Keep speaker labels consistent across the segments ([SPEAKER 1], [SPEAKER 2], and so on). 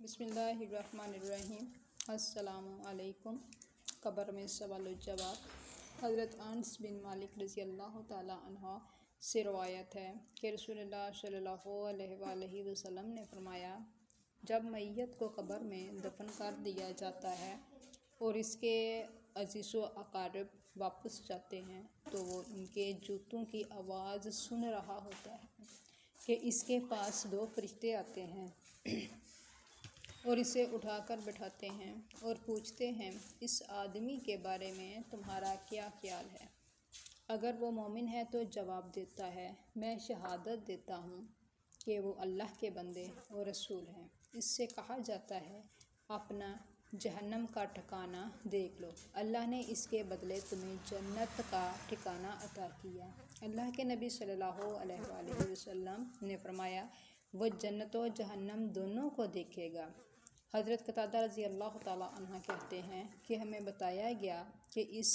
[SPEAKER 1] بسم اللہ الرحمن الرحیم۔ السلام علیکم۔ قبر میں سوال و جواب۔ حضرت انس بن مالک رضی اللہ تعالیٰ عنہ سے روایت ہے کہ رسول اللہ صلی اللہ علیہ وآلہ وسلم نے فرمایا، جب میت کو قبر میں دفن کر دیا جاتا ہے اور اس کے عزیز و اقارب واپس جاتے ہیں تو وہ ان کے جوتوں کی آواز سن رہا ہوتا ہے کہ اس کے پاس دو فرشتے آتے ہیں اور اسے اٹھا کر بٹھاتے ہیں اور پوچھتے ہیں، اس آدمی کے بارے میں تمہارا کیا خیال ہے؟ اگر وہ مومن ہے تو جواب دیتا ہے، میں شہادت دیتا ہوں کہ وہ اللہ کے بندے اور رسول ہیں۔ اس سے کہا جاتا ہے، اپنا جہنم کا ٹھکانہ دیکھ لو، اللہ نے اس کے بدلے تمہیں جنت کا ٹھکانہ عطا کیا۔ اللہ کے نبی صلی اللہ علیہ وآلہ وسلم نے فرمایا، وہ جنت و جہنم دونوں کو دیکھے گا۔ حضرت قتادہ رضی اللہ تعالیٰ عنہ کہتے ہیں کہ ہمیں بتایا گیا کہ اس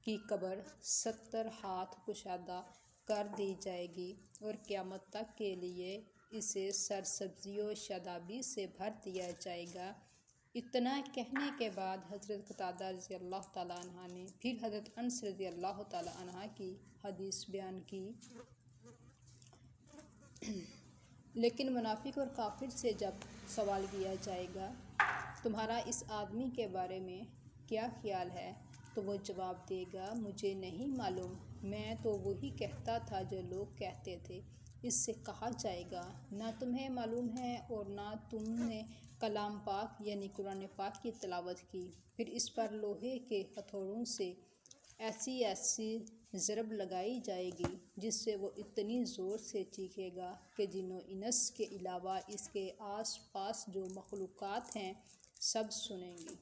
[SPEAKER 1] کی قبر 70 ہاتھ کشادہ کر دی جائے گی اور قیامت تک کے لیے اسے سرسبزی و شادابی سے بھر دیا جائے گا۔ اتنا کہنے کے بعد حضرت قتادہ رضی اللہ تعالیٰ عنہ نے پھر حضرت انس رضی اللہ تعالیٰ عنہ کی حدیث بیان کی۔ لیکن منافق اور کافر سے جب سوال کیا جائے گا، تمہارا اس آدمی کے بارے میں کیا خیال ہے، تو وہ جواب دے گا، مجھے نہیں معلوم، میں تو وہی کہتا تھا جو لوگ کہتے تھے۔ اس سے کہا جائے گا، نہ تمہیں معلوم ہے اور نہ تم نے کلام پاک یعنی قرآن پاک کی تلاوت کی۔ پھر اس پر لوہے کے ہتھوڑوں سے ایسی ضرب لگائی جائے گی جس سے وہ اتنی زور سے چیخے گا کہ جن و انس کے علاوہ اس کے آس پاس جو مخلوقات ہیں سب سنیں گی۔